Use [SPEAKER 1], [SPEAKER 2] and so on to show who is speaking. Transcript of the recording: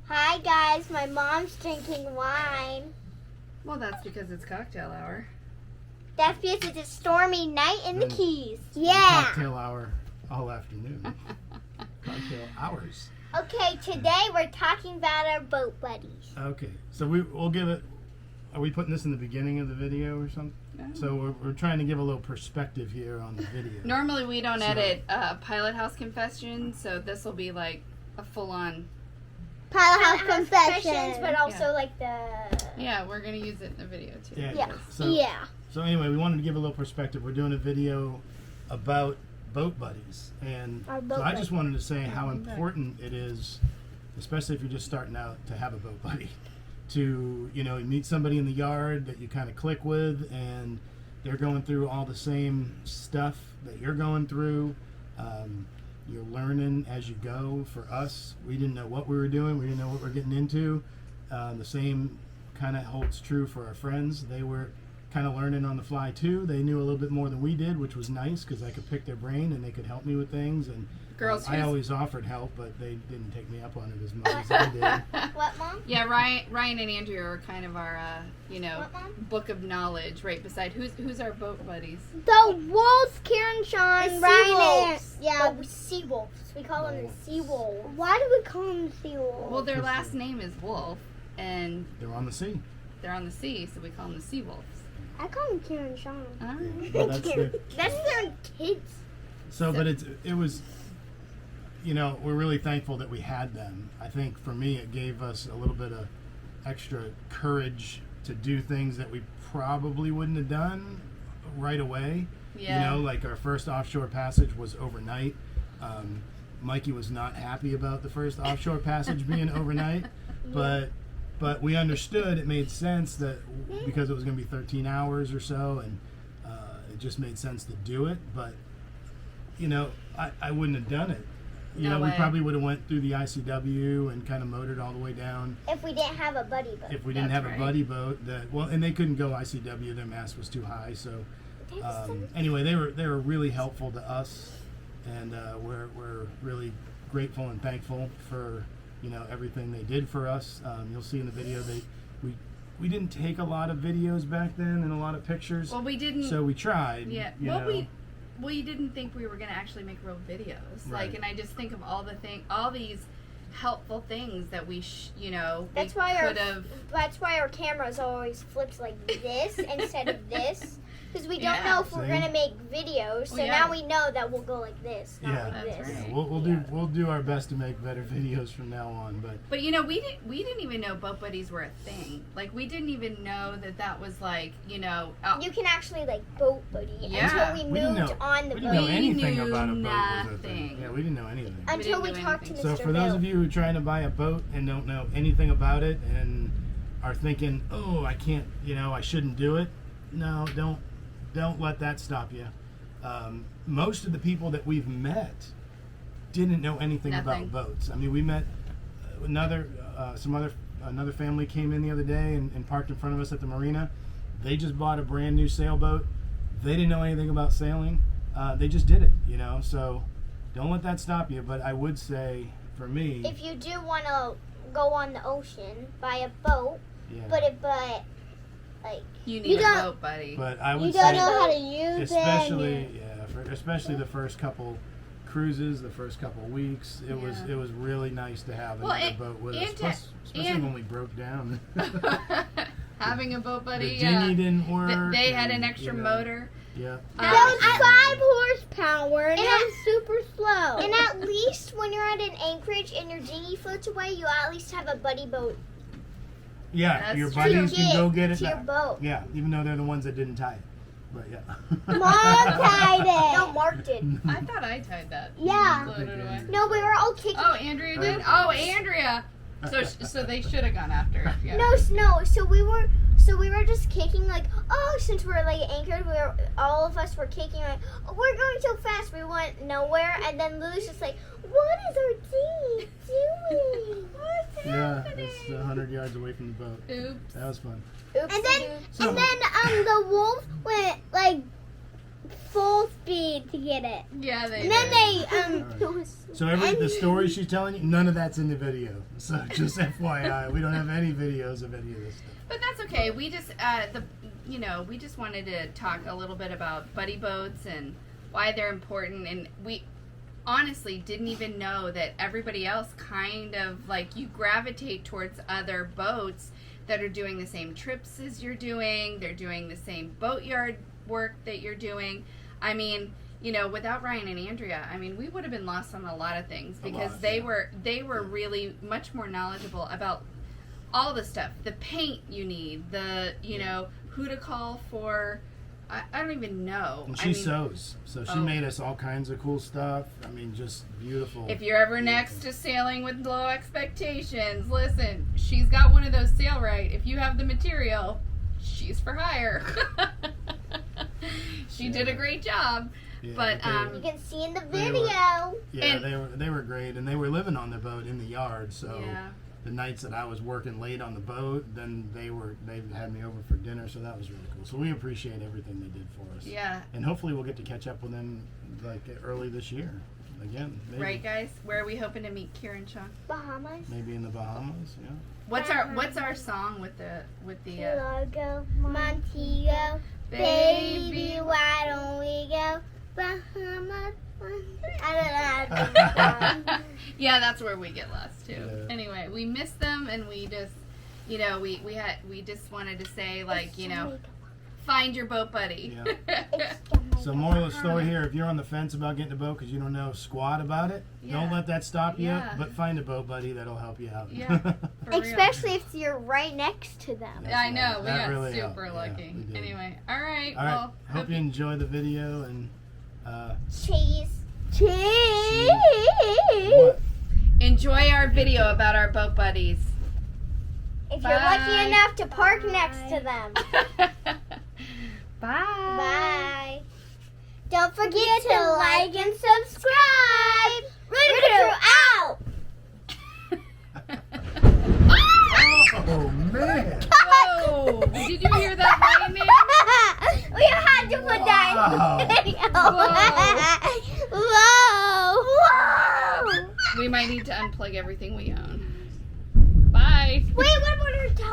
[SPEAKER 1] Hi guys, my mom's drinking wine.
[SPEAKER 2] Well, that's because it's cocktail hour.
[SPEAKER 1] That's because it's a stormy night in the
[SPEAKER 3] Then-
[SPEAKER 1] Keys. Yeah.
[SPEAKER 3] Cocktail hour all afternoon. Cocktail hours.
[SPEAKER 1] Okay, today we're talking about our boat buddies.
[SPEAKER 3] Okay, so we'll give it. Are we putting this in the beginning of the video or something?
[SPEAKER 2] No.
[SPEAKER 3] So we're trying to give a little perspective here on the video.
[SPEAKER 2] Normally we don't edit Pilothouse Confessions, so this will be like a full-on.
[SPEAKER 1] Pilothouse Confessions, but also like the...
[SPEAKER 2] Yeah, we're gonna use it in the video too.
[SPEAKER 1] Yeah.
[SPEAKER 3] So, So anyway, we wanted to give a little perspective. We're doing a video about boat buddies, and
[SPEAKER 1] Our boat
[SPEAKER 3] so I just
[SPEAKER 1] buddies.
[SPEAKER 3] wanted to say how important it is, especially if you're just starting out, to have a boat buddy. To, you meet somebody in the yard that you kind of click with, and they're going through all the same stuff that you're going through. You're learning as you go. For us, we didn't know what we were doing. We didn't know what we're getting into. The same kind of holds true for our friends. They were kind of learning on the fly too. They knew a little bit more than we did, which was nice because I could pick their brain and they could help me with things. And
[SPEAKER 2] Girls,
[SPEAKER 3] I always offered help, but they didn't take me up on it as much as I did.
[SPEAKER 1] What, Mom?
[SPEAKER 2] Yeah, Ryan and Andrea are kind of our,
[SPEAKER 1] What, Mom?
[SPEAKER 2] book of knowledge right beside. Who's our boat buddies?
[SPEAKER 1] The wolves, Karen, Sean, Ryan, and...
[SPEAKER 4] Yeah.
[SPEAKER 1] The sea wolves. We call them the
[SPEAKER 3] Wolves.
[SPEAKER 1] sea wolves. Why do we call them sea wolves?
[SPEAKER 2] Well, their last name is Wolf, and
[SPEAKER 3] They're on the sea.
[SPEAKER 2] they're on the sea, so we call them the Sea Wolves.
[SPEAKER 1] I call them Karen and Sean.
[SPEAKER 2] All right.
[SPEAKER 3] Well, that's the,
[SPEAKER 1] That's their kids.
[SPEAKER 3] so, but it was, we're really thankful that we had them. I think for me, it gave us a little bit of extra courage to do things that we probably wouldn't have done right away.
[SPEAKER 2] Yeah.
[SPEAKER 3] Like our first offshore passage was overnight. Mikey was not happy about the first offshore passage being overnight, but we understood it made sense that because it was going to be 13 hours or so, and it just made sense to do it. But I wouldn't have done it.
[SPEAKER 2] No
[SPEAKER 3] We
[SPEAKER 2] way.
[SPEAKER 3] probably would have went through the ICW and kind of motored all the way down.
[SPEAKER 1] If we didn't have a buddy boat.
[SPEAKER 3] If we didn't
[SPEAKER 2] That's
[SPEAKER 3] have
[SPEAKER 2] right.
[SPEAKER 3] a buddy boat, and they couldn't go ICW, their mast was too high. So anyway, they were really helpful to us, and we're really grateful and thankful for everything they did for us. You'll see in the video we didn't take a lot of videos back then and a lot of pictures.
[SPEAKER 2] Well, we didn't.
[SPEAKER 3] So we tried.
[SPEAKER 2] Yeah. We didn't think we were gonna actually make real videos.
[SPEAKER 3] Right.
[SPEAKER 2] And I just think of all these helpful things that we
[SPEAKER 1] That's
[SPEAKER 2] we
[SPEAKER 1] why
[SPEAKER 2] could have.
[SPEAKER 1] That's why our cameras always flips like this instead of this. Because we don't
[SPEAKER 2] Yeah.
[SPEAKER 1] know if we're
[SPEAKER 3] See?
[SPEAKER 1] gonna make videos, so
[SPEAKER 2] Well, yeah.
[SPEAKER 1] now we know that we'll go like this, not
[SPEAKER 3] Yeah.
[SPEAKER 1] like
[SPEAKER 2] That's
[SPEAKER 1] this.
[SPEAKER 2] right.
[SPEAKER 3] Yeah, we'll do our best to make better videos from now on. But
[SPEAKER 2] But we didn't even know boat buddies were a thing. Like we didn't even know that was like out.
[SPEAKER 1] You can actually like boat buddy
[SPEAKER 2] Yeah.
[SPEAKER 1] until we
[SPEAKER 3] We didn't
[SPEAKER 1] moved
[SPEAKER 3] know-
[SPEAKER 1] on the
[SPEAKER 3] we
[SPEAKER 1] boat.
[SPEAKER 3] didn't know anything
[SPEAKER 2] knew
[SPEAKER 3] about a boat was a thing.
[SPEAKER 2] nothing.
[SPEAKER 3] Yeah, we didn't know anything.
[SPEAKER 1] Until we
[SPEAKER 2] didn't know
[SPEAKER 1] talked to Mr.
[SPEAKER 2] anything.
[SPEAKER 3] So for those
[SPEAKER 1] Bill.
[SPEAKER 3] of you who are trying to buy a boat and don't know anything about it and are thinking, oh, I can't, I shouldn't do it. No, don't let that stop you. Most of the people that we've met didn't know anything
[SPEAKER 2] Nothing.
[SPEAKER 3] about boats. I mean, we met another family came in the other day and parked in front of us at the marina. They just bought a brand new sailboat. They didn't know anything about sailing. They just did it, So don't let that stop you. But I would say, for me,
[SPEAKER 1] If you do want to go on the ocean, buy a boat,
[SPEAKER 3] yeah.
[SPEAKER 1] but
[SPEAKER 2] You
[SPEAKER 1] You
[SPEAKER 2] need a
[SPEAKER 1] don't-
[SPEAKER 2] boat buddy.
[SPEAKER 3] But I
[SPEAKER 1] you
[SPEAKER 3] would
[SPEAKER 1] don't
[SPEAKER 3] say,
[SPEAKER 1] know how to use
[SPEAKER 3] especially especially the first couple cruises, the first couple weeks, it
[SPEAKER 2] Yeah.
[SPEAKER 3] was really nice to have
[SPEAKER 2] Well,
[SPEAKER 3] another
[SPEAKER 2] and-
[SPEAKER 3] boat with
[SPEAKER 2] and
[SPEAKER 3] us.
[SPEAKER 2] to-
[SPEAKER 3] Plus, especially
[SPEAKER 2] and-
[SPEAKER 3] when we broke down.
[SPEAKER 2] Having a boat buddy.
[SPEAKER 3] The dinghy didn't work.
[SPEAKER 2] They had an
[SPEAKER 3] and,
[SPEAKER 2] extra motor.
[SPEAKER 3] Yeah.
[SPEAKER 4] That was 5 horsepower and
[SPEAKER 1] And
[SPEAKER 4] that was super slow.
[SPEAKER 1] And at least when you're at an anchorage and your dinghy floats away, you at least have a buddy boat
[SPEAKER 3] Yeah,
[SPEAKER 2] That's
[SPEAKER 3] your
[SPEAKER 2] true.
[SPEAKER 3] buddies
[SPEAKER 1] to
[SPEAKER 3] can go get it.
[SPEAKER 1] to your
[SPEAKER 3] back.
[SPEAKER 1] boat.
[SPEAKER 3] Yeah, even though they're the ones that didn't tie it. But yeah.
[SPEAKER 4] Mom tied it.
[SPEAKER 1] No, Mark did.
[SPEAKER 2] I thought I tied that.
[SPEAKER 4] Yeah.
[SPEAKER 2] Floated away.
[SPEAKER 1] No, we were all kicking.
[SPEAKER 2] Oh, Andrea did. Oh, Andrea. So they should have gone after it. Yeah.
[SPEAKER 1] No. So we were just kicking like, oh, since we're like anchored, all of us were kicking like, oh, we're going so fast, we went nowhere. And then Lou's just like, what is our dinghy doing? What's
[SPEAKER 3] Yeah,
[SPEAKER 1] happening?
[SPEAKER 3] it's 100 yards away from the boat.
[SPEAKER 2] Oops.
[SPEAKER 3] That was fun.
[SPEAKER 1] Oops.
[SPEAKER 4] And then
[SPEAKER 3] So-
[SPEAKER 4] the wolves went like full speed to get it.
[SPEAKER 2] Yeah, they
[SPEAKER 1] And then
[SPEAKER 2] did.
[SPEAKER 1] they
[SPEAKER 3] So the story she's telling you, none of that's in the video. So just FYI, we don't have any videos of any of this stuff.
[SPEAKER 2] But that's okay. We just we just wanted to talk a little bit about buddy boats and why they're important, and we honestly didn't even know that everybody else kind of like you gravitate towards other boats that are doing the same trips as you're doing. They're doing the same boatyard work that you're doing. I mean, without Ryan and Andrea, I mean, we would have been lost on a lot of things because they were really much more knowledgeable about all the stuff, the paint you need, the who to call for. I don't even know.
[SPEAKER 3] And she sews, so she made us all kinds of cool stuff. I mean, just beautiful.
[SPEAKER 2] If you're ever next to sailing with low expectations, listen, she's got one of those sail right. If you have the material, she's for hire. She did a great job.
[SPEAKER 3] Yeah,
[SPEAKER 2] but
[SPEAKER 1] you can see in the video.
[SPEAKER 3] Yeah, they were great, and they were living on the boat in the yard. So
[SPEAKER 2] yeah.
[SPEAKER 3] the nights that I was working late on the boat, then they had me over for dinner. So that was really cool. So we appreciate everything they did for us.
[SPEAKER 2] Yeah.
[SPEAKER 3] And hopefully we'll get to catch up with them like early this year again. Maybe.
[SPEAKER 2] Right, guys? Where are we hoping to meet Kieran, Sean?
[SPEAKER 1] Bahamas.
[SPEAKER 3] Maybe in the Bahamas. Yeah.
[SPEAKER 2] What's our song with the
[SPEAKER 1] Lago, Montego, baby, why don't we go Bahamas? I don't know.
[SPEAKER 2] Yeah, that's where we get lost too.
[SPEAKER 3] Yeah.
[SPEAKER 2] Anyway, we missed them, and we just, we just wanted to say, like, find your boat buddy.
[SPEAKER 3] Yeah. So moral of the story here, if you're on the fence about getting a boat because you don't know squat about it, don't let that stop you,
[SPEAKER 2] Yeah.
[SPEAKER 3] but find a boat buddy that'll help you out.
[SPEAKER 2] Yeah. For real.
[SPEAKER 1] Especially if you're right next to them.
[SPEAKER 2] I know, we
[SPEAKER 3] That
[SPEAKER 2] got
[SPEAKER 3] really
[SPEAKER 2] super
[SPEAKER 3] helped.
[SPEAKER 2] lucky.
[SPEAKER 3] Yeah, we did.
[SPEAKER 2] Anyway, all right.
[SPEAKER 3] All right,
[SPEAKER 2] Well,
[SPEAKER 3] hope you enjoy the video and
[SPEAKER 1] Cheese.
[SPEAKER 3] what?
[SPEAKER 2] enjoy our video about our boat buddies.
[SPEAKER 1] If you're lucky
[SPEAKER 2] Bye.
[SPEAKER 1] enough to park next to them.
[SPEAKER 2] Bye.
[SPEAKER 1] Bye. Don't forget to like and subscribe. Root Crew out.
[SPEAKER 3] Oh man!
[SPEAKER 2] Whoa! Did you hear that lightning?
[SPEAKER 1] We had to put that in the video. Whoa.
[SPEAKER 2] We might need to unplug everything we own. Bye.
[SPEAKER 1] Wait, what about our towel?